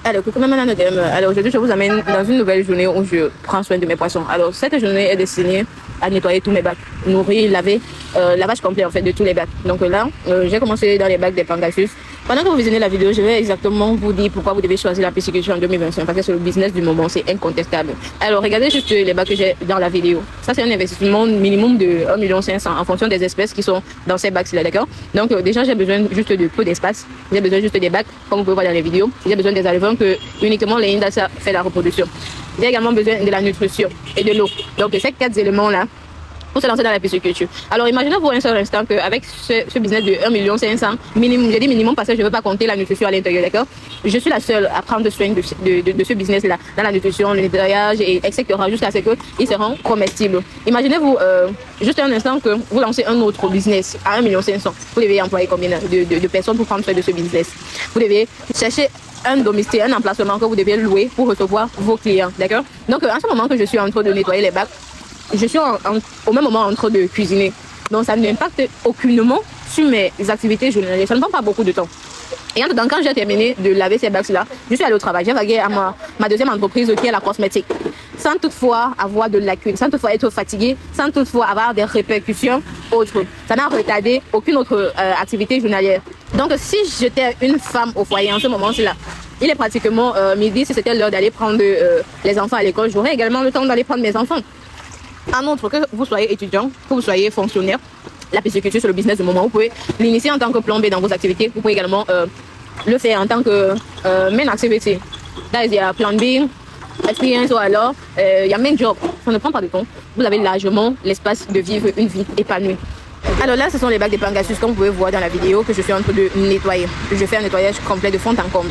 Alors, coucou maman Anodem. Alors, aujourd'hui, je vous amène dans une nouvelle journée où je prends soin de mes poissons. Alors, cette journée est destinée à nettoyer tous mes bacs, nourrir, laver, lavage complet en fait de tous les bacs. Donc là, j'ai commencé dans les bacs des Pangasus. Pendant que vous visionnez la vidéo, je vais exactement vous dire pourquoi vous devez choisir la pisciculture en 2025 parce que c'est le business du moment, c'est incontestable. Alors, regardez juste les bacs que j'ai dans la vidéo. Ça, c'est un investissement minimum de 1,5 million en fonction des espèces qui sont dans ces bacs-là, d'accord? Donc, déjà, j'ai besoin juste de peu d'espace. J'ai besoin juste des bacs, comme vous pouvez voir dans les vidéos. J'ai besoin des alevins que uniquement les Indasa fait la reproduction. J'ai également besoin de la nutrition et de l'eau. Donc, ces 4 éléments-là, pour se lancer dans la pisciculture. Alors, imaginez-vous un seul instant qu'avec ce business de 1,5 million, minimum, j'ai dit minimum parce que je ne veux pas compter la nutrition à l'intérieur, d'accord? Je suis la seule à prendre soin de ce business-là, dans la nutrition, le nettoyage, etc., jusqu'à ce qu'ils seront comestibles. Imaginez-vous juste un instant que vous lancez un autre business à 1,5 million. Vous devez employer combien de personnes pour prendre soin de ce business? Vous devez chercher un domicile, un emplacement que vous devez louer pour recevoir vos clients, d'accord? Donc, en ce moment que je suis en train de nettoyer les bacs, je suis au même moment en train de cuisiner. Donc, ça n'impacte aucunement sur mes activités journalières. Ça ne prend pas beaucoup de temps. Et en tout temps, quand j'ai terminé de laver ces bacs-là, je suis allée au travail. J'ai vagué à ma deuxième entreprise qui est la cosmétique. Sans toutefois avoir de lacunes, sans toutefois être fatiguée, sans toutefois avoir des répercussions autres. Ça n'a retardé aucune autre activité journalière. Donc, si j'étais une femme au foyer en ce moment-là, il est pratiquement midi, si c'était l'heure d'aller prendre les enfants à l'école, j'aurais également le temps d'aller prendre mes enfants. En outre, que vous soyez étudiant, que vous soyez fonctionnaire, la pisciculture c'est le business du moment. Vous pouvez l'initier en tant que plombier dans vos activités. Vous pouvez également le faire en tant que main activity. Là, il y a plumbing, experience ou alors il y a main job. Ça ne prend pas de temps. Vous avez largement l'espace de vivre une vie épanouie. Alors là, ce sont les bacs des Pangasus, comme vous pouvez voir dans la vidéo que je suis en train de nettoyer. Je fais un nettoyage complet de fond en comble.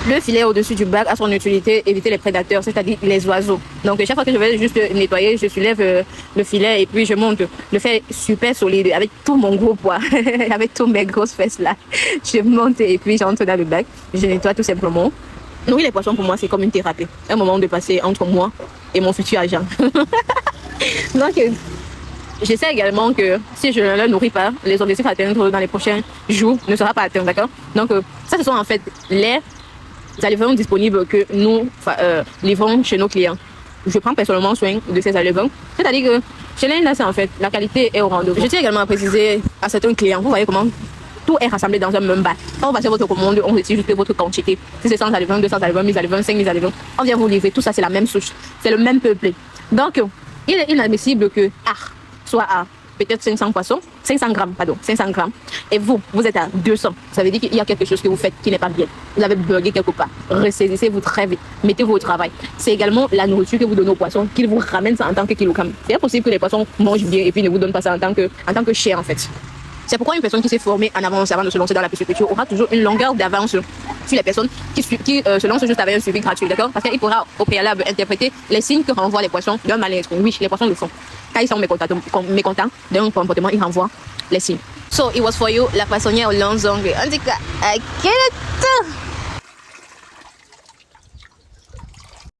Le filet au-dessus du bac a son utilité, éviter les prédateurs, c'est-à-dire les oiseaux. Donc chaque fois que je vais juste nettoyer, je soulève le filet et puis je monte. Le fait super solide avec tout mon gros poids, avec toutes mes grosses fesses là. Je monte et puis j'entre dans le bac. Je nettoie tout simplement. Nourrir les poissons pour moi, c'est comme une thérapie. Un moment de passer entre moi et mon futur agent. Donc je sais également que si je ne le nourris pas, les objectifs à atteindre dans les prochains jours ne seront pas atteints, d'accord? Donc ça, ce sont en fait les alevins disponibles que nous livrons chez nos clients. Je prends personnellement soin de ces alevins. C'est-à-dire que chez l'Indasa, en fait, la qualité est au rendez-vous. Je tiens également à préciser à certains clients, vous voyez comment tout est rassemblé dans un même bac. Quand vous passez votre commande, on retire juste votre quantité. Si c'est 100 alevins, 200 alevins, 1000 alevins, 5000 alevins, on vient vous livrer. Tout ça, c'est la même souche. C'est le même peuple. Donc, il est inadmissible que soit à peut-être 500 poissons, 500 grammes, et vous êtes à 200. Ça veut dire qu'il y a quelque chose que vous faites qui n'est pas bien. Vous avez bugué quelque part. Ressaisissez-vous très vite. Mettez-vous au travail. C'est également la nourriture que vous donnez aux poissons qu'ils vous ramènent ça en tant que kilogramme. C'est impossible que les poissons mangent bien et puis ne vous donnent pas ça en tant que chair en fait. C'est pourquoi une personne qui s'est formée en avance avant de se lancer dans la pisciculture aura toujours une longueur d'avance sur les personnes qui se lancent juste avec un suivi gratuit, d'accord? Parce qu'il pourra au préalable interpréter les signes que renvoient les poissons d'un mal-être. Oui, les poissons le font. Quand ils sont mécontents d'un comportement, ils renvoient les signes. So, it was for you, la poissonnière aux longs ongles. En tout cas, I get it.